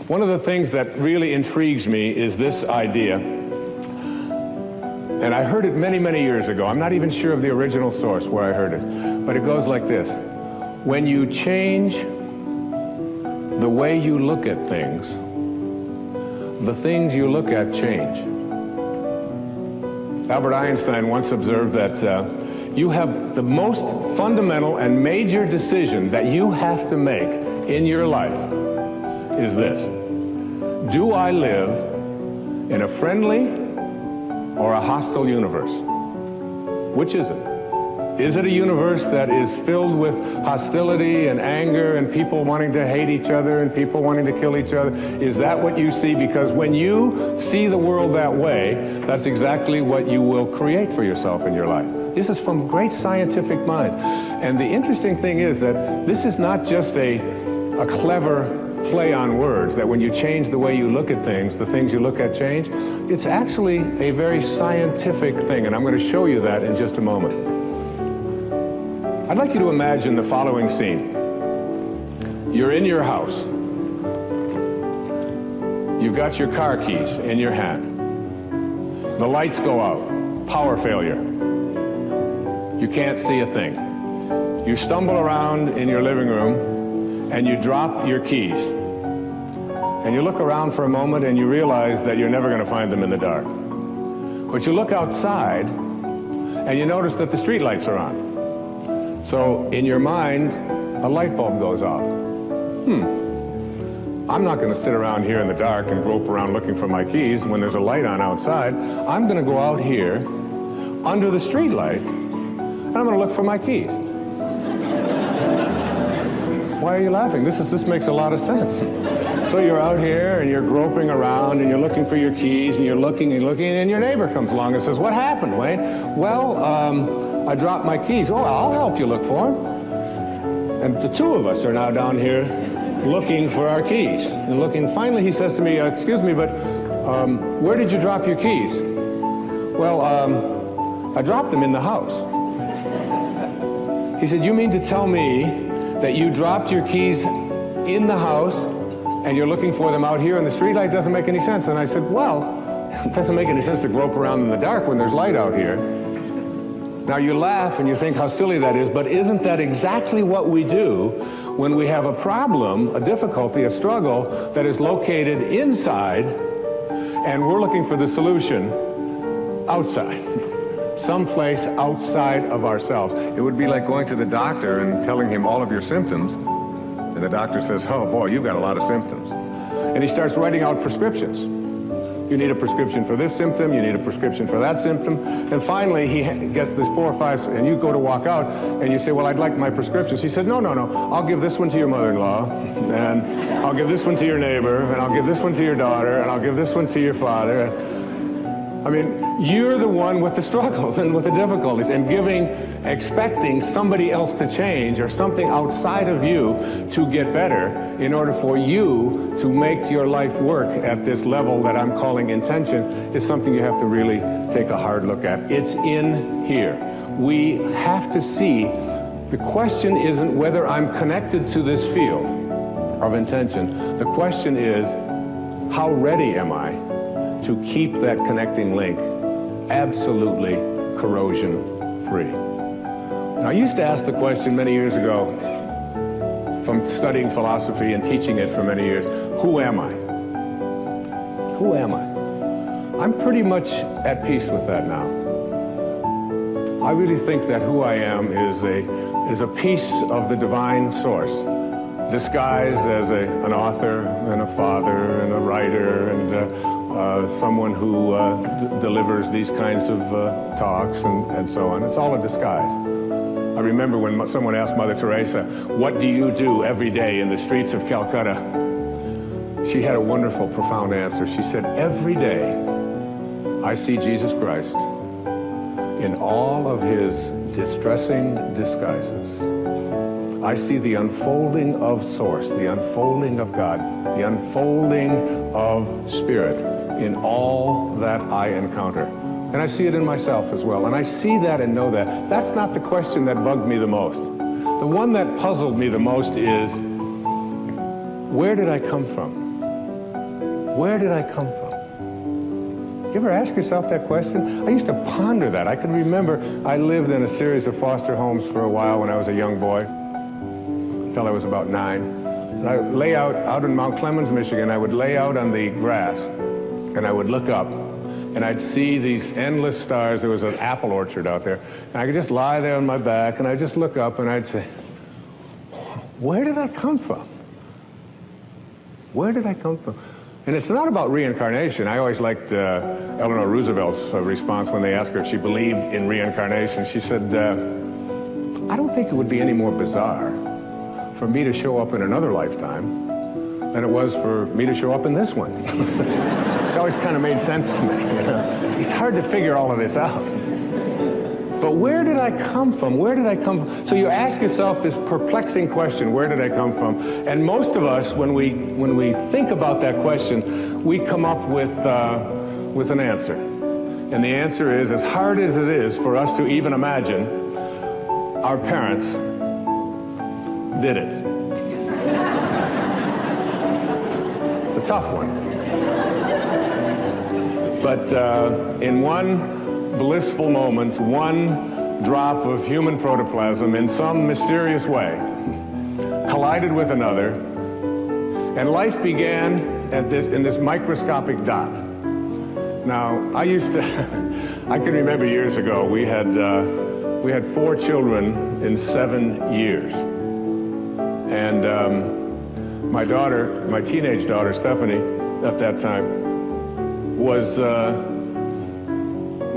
One of the things that really intrigues me is this idea, and I heard it many, many years ago. I'm not even sure of the original source where I heard it, but it goes like this. When you change the way you look at things, the things you look at change. Albert Einstein once observed that you have the most fundamental and major decision that you have to make in your life is this. Do I live in a friendly or a hostile universe? Which is it? Is it a universe that is filled with hostility and anger and people wanting to hate each other and people wanting to kill each other? Is that what you see? Because when you see the world that way, that's exactly what you will create for yourself in your life. This is from great scientific minds. And the interesting thing is that this is not just a clever play on words, that when you change the way you look at things, the things you look at change. It's actually a very scientific thing, and I'm going to show you that in just a moment. I'd like you to imagine the following scene. You're in your house. You've got your car keys in your hand. The lights go out. Power failure. You can't see a thing. You stumble around in your living room and you drop your keys. And you look around for a moment and you realize that you're never going to find them in the dark. But you look outside and you notice that the street lights are on. So in your mind, a light bulb goes off. I'm not going to sit around here in the dark and grope around looking for my keys when there's a light on outside. I'm going to go out here under the street light and I'm going to look for my keys. Why are you laughing? This makes a lot of sense. So you're out here and you're groping around and you're looking for your keys and you're looking and looking, and your neighbor comes along and says, "What happened, Wayne?" "Well, I dropped my keys." "Oh, I'll help you look for them." And the two of us are now down here looking for our keys and looking. Finally, he says to me, "Excuse me, but where did you drop your keys?" "Well, I dropped them in the house." He said, "You mean to tell me that you dropped your keys in the house and you're looking for them out here in the streetlight? Doesn't make any sense." And I said, "Well, it doesn't make any sense to grope around in the dark when there's light out here." Now you laugh and you think how silly that is, but isn't that exactly what we do when we have a problem, a difficulty, a struggle that is located inside and we're looking for the solution outside? Someplace outside of ourselves. It would be like going to the doctor and telling him all of your symptoms, and the doctor says, "Oh boy, you've got a lot of symptoms." And he starts writing out prescriptions. You need a prescription for this symptom, you need a prescription for that symptom, and finally he gets this 4 or 5, and you go to walk out, and you say, "Well, I'd like my prescriptions." He said, No, I'll give this one to your mother-in-law, and I'll give this one to your neighbor, and I'll give this one to your daughter, and I'll give this one to your father." I mean, you're the one with the struggles and with the difficulties, and expecting somebody else to change or something outside of you to get better in order for you to make your life work at this level that I'm calling intention is something you have to really take a hard look at. It's in here. We have to see, the question isn't whether I'm connected to this field of intention. The question is, how ready am I to keep that connecting link absolutely corrosion-free? And I used to ask the question many years ago, from studying philosophy and teaching it for many years, who am I? Who am I? I'm pretty much at peace with that now. I really think that who I am is a piece of the divine source, disguised as an author and a father and a writer and someone who delivers these kinds of talks and so on. It's all a disguise. I remember when someone asked Mother Teresa, "What do you do every day in the streets of Calcutta?" She had a wonderful, profound answer. She said, "Every day I see Jesus Christ in all of his distressing disguises. I see the unfolding of Source, the unfolding of God, the unfolding of Spirit in all that I encounter." And I see it in myself as well. And I see that and know that. That's not the question that bugged me the most. The one that puzzled me the most is, where did I come from? Where did I come from? You ever ask yourself that question? I used to ponder that. I can remember I lived in a series of foster homes for a while when I was a young boy, until I was about 9. And I would lay out in Mount Clemens, Michigan, I would lay out on the grass, and I would look up, and I'd see these endless stars. There was an apple orchard out there, and I could just lie there on my back, and I'd just look up, and I'd say, where did I come from? Where did I come from? And it's not about reincarnation. I always liked Eleanor Roosevelt's response when they asked her if she believed in reincarnation. She said, I don't think it would be any more bizarre for me to show up in another lifetime than it was for me to show up in this one. It always kind of made sense to me. You know? It's hard to figure all of this out. But where did I come from? Where did I come from? So you ask yourself this perplexing question, where did I come from? And most of us, when we think about that question, we come up with an answer. And the answer is, as hard as it is for us to even imagine, our parents did it. It's a tough one. But in one blissful moment, one drop of human protoplasm in some mysterious way collided with another, and life began in this microscopic dot. Now, I can remember years ago, we had 4 children in 7 years. And my teenage daughter, Stephanie, at that time,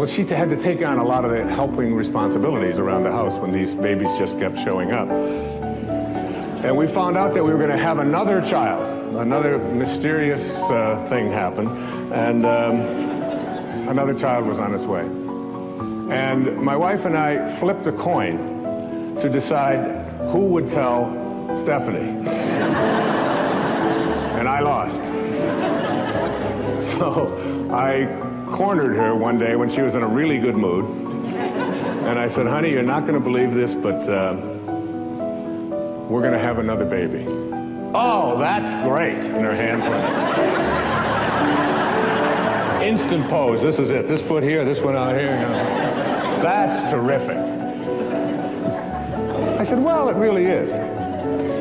she had to take on a lot of the helping responsibilities around the house when these babies just kept showing up. And we found out that we were going to have another child. Another mysterious thing happened, and another child was on its way. And my wife and I flipped a coin to decide who would tell Stephanie. And I lost. So I cornered her one day when she was in a really good mood, and I said, honey, you're not going to believe this, but we're going to have another baby. Oh, that's great. And her hands went instant pose. This is it. This foot here, this one out here. That's terrific. I said, well, it really is.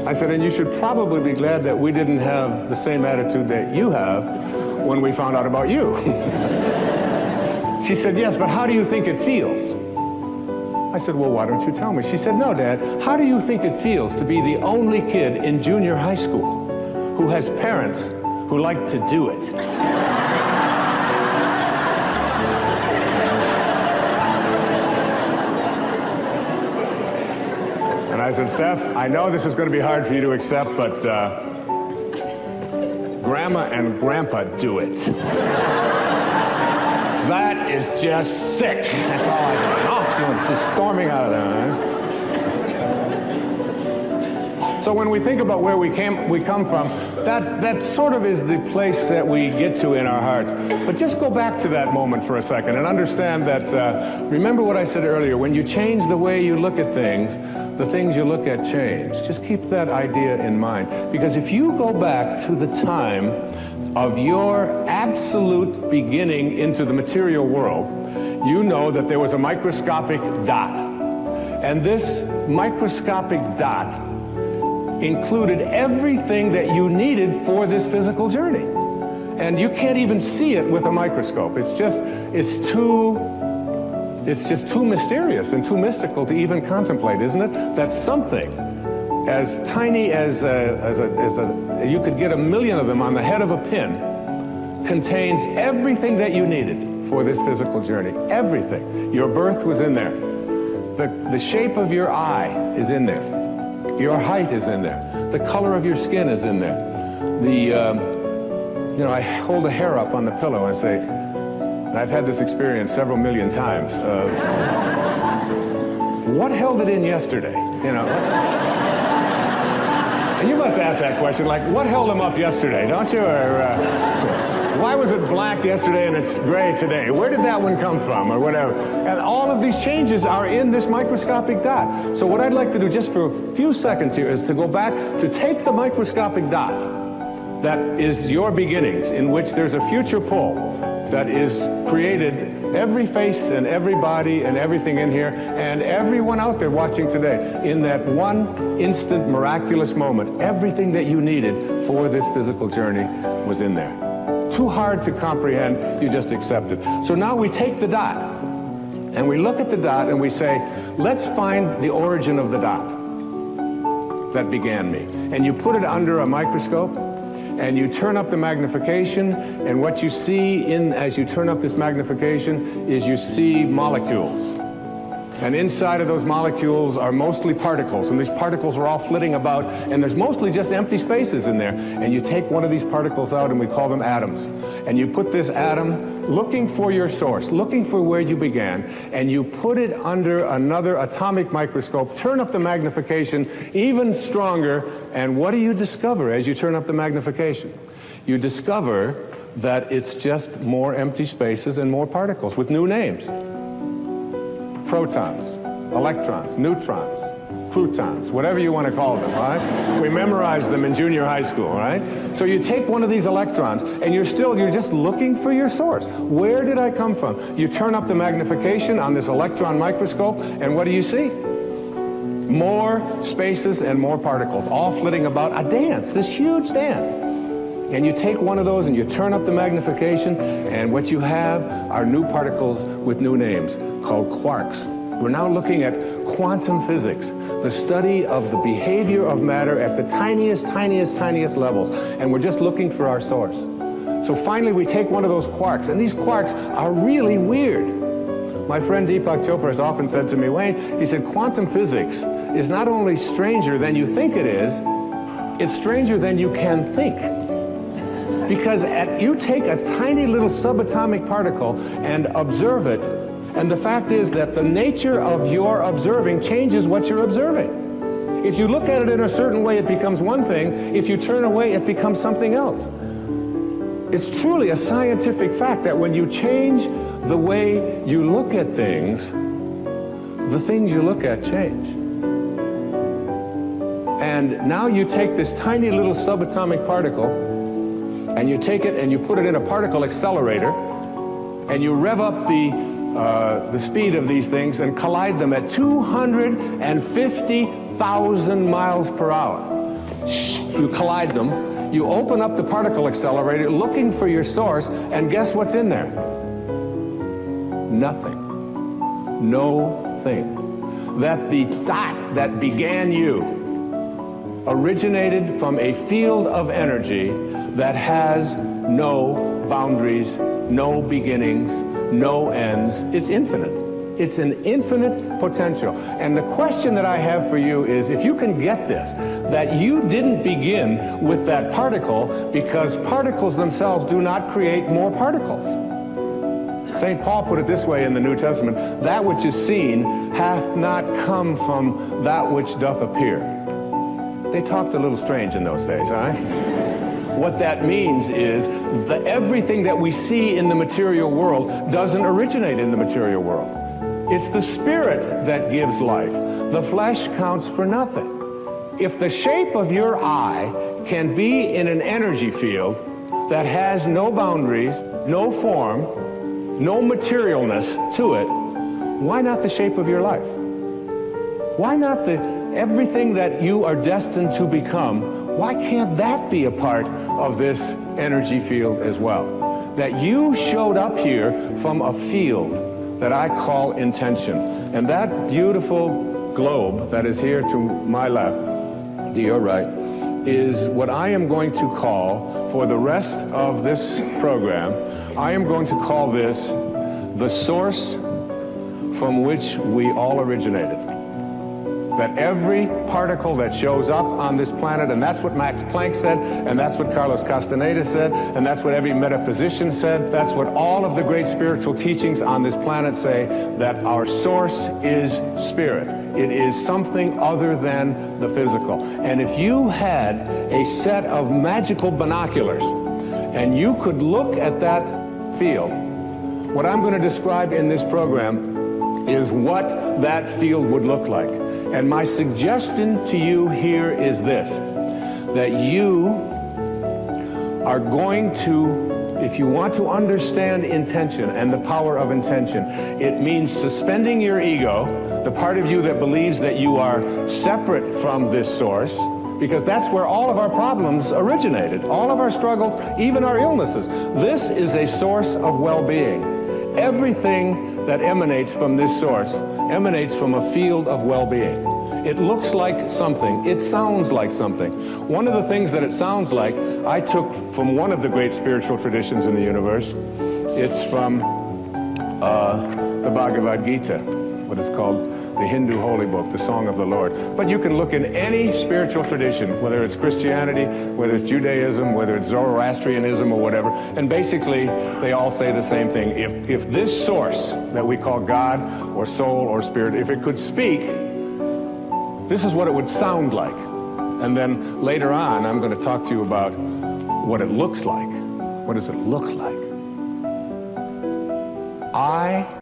I said, and you should probably be glad that we didn't have the same attitude that you have when we found out about you. She said, yes, but how do you think it feels? I said, well, why don't you tell me? She said, no, Dad, how do you think it feels to be the only kid in junior high school who has parents who like to do it? And I said, Steph, I know this is going to be hard for you to accept, but Grandma and Grandpa do it. That is just sick. That's all I do. Oh, it's just storming out of there, right? So when we think about where we come from, that sort of is the place that we get to in our hearts. But just go back to that moment for a second and understand that, remember what I said earlier, when you change the way you look at things, the things you look at change. Just keep that idea in mind. Because if you go back to the time of your absolute beginning into the material world, you know that there was a microscopic dot. And this microscopic dot included everything that you needed for this physical journey. And you can't even see it with a microscope. It's just too mysterious and too mystical to even contemplate, isn't it? That something as tiny as you could get 1,000,000 of them on the head of a pin contains everything that you needed for this physical journey. Everything. Your birth was in there. The shape of your eye is in there. Your height is in there. The color of your skin is in there. I hold a hair up on the pillow and say, and I've had this experience several million times. What held it in yesterday? And you must ask that question, like, what held them up yesterday, don't you? Or why was it black yesterday and it's gray today? Where did that one come from, or whatever? And all of these changes are in this microscopic dot. So what I'd like to do just for a few seconds here is to go back to take the microscopic dot that is your beginnings, in which there's a future pull that is created, every face and every body and everything in here and everyone out there watching today, in that one instant miraculous moment, everything that you needed for this physical journey was in there. Too hard to comprehend, you just accept it. So now we take the dot and we look at the dot and we say, let's find the origin of the dot that began me. And you put it under a microscope and you turn up the magnification, and what you see as you turn up this magnification is you see molecules. And inside of those molecules are mostly particles, and these particles are all flitting about, and there's mostly just empty spaces in there. And you take one of these particles out, and we call them atoms. And you put this atom, looking for your source, looking for where you began, and you put it under another atomic microscope, turn up the magnification even stronger, and what do you discover as you turn up the magnification? You discover that it's just more empty spaces and more particles with new names. Protons, electrons, neutrons, protons, whatever you want to call them, right? We memorized them in junior high school, right? So you take one of these electrons and you're just looking for your source. Where did I come from? You turn up the magnification on this electron microscope, and what do you see? More spaces and more particles, all flitting about, a dance, this huge dance. And you take one of those and you turn up the magnification, and what you have are new particles with new names called quarks. We're now looking at quantum physics, the study of the behavior of matter at the tiniest, tiniest, tiniest levels. And we're just looking for our source. So finally we take one of those quarks, and these quarks are really weird. My friend Deepak Chopra has often said to me, Wayne, he said, quantum physics is not only stranger than you think it is, it's stranger than you can think. Because you take a tiny little subatomic particle and observe it, and the fact is that the nature of your observing changes what you're observing. If you look at it in a certain way, it becomes one thing. If you turn away, it becomes something else. It's truly a scientific fact that when you change the way you look at things, the things you look at change. And now you take this tiny little subatomic particle, and you take it and you put it in a particle accelerator, and you rev up the speed of these things and collide them at 250,000 miles per hour. You collide them, you open up the particle accelerator looking for your source, and guess what's in there? Nothing. No thing. That the dot that began you originated from a field of energy that has no boundaries, no beginnings, no ends. It's infinite. It's an infinite potential. And the question that I have for you is, if you can get this, that you didn't begin with that particle because particles themselves do not create more particles. St. Paul put it this way in the New Testament, that which is seen hath not come from that which doth appear. They talked a little strange in those days, right? What that means is that everything that we see in the material world doesn't originate in the material world. It's the spirit that gives life. The flesh counts for nothing. If the shape of your eye can be in an energy field that has no boundaries, no form, no materialness to it, why not the shape of your life? Why not everything that you are destined to become? Why can't that be a part of this energy field as well? That you showed up here from a field that I call intention. And that beautiful globe that is here to my left, to your right, is what I am going to call, for the rest of this program, I am going to call this the source from which we all originated. That every particle that shows up on this planet, and that's what Max Planck said, and that's what Carlos Castaneda said, and that's what every metaphysician said, that's what all of the great spiritual teachings on this planet say, that our source is spirit. It is something other than the physical. And if you had a set of magical binoculars, and you could look at that field, what I'm going to describe in this program is what that field would look like. And my suggestion to you here is this, that you are going to, if you want to understand intention and the power of intention, it means suspending your ego, the part of you that believes that you are separate from this source, because that's where all of our problems originated, all of our struggles, even our illnesses. This is a source of well-being. Everything that emanates from this source emanates from a field of well-being. It looks like something. It sounds like something. One of the things that it sounds like, I took from one of the great spiritual traditions in the universe. It's from the Bhagavad Gita, what is called the Hindu holy book, the Song of the Lord. But you can look in any spiritual tradition, whether it's Christianity, whether it's Judaism, whether it's Zoroastrianism or whatever, and basically they all say the same thing. If this source that we call God or soul or spirit, if it could speak, this is what it would sound like. And then later on, I'm going to talk to you about what it looks like. What does it look like?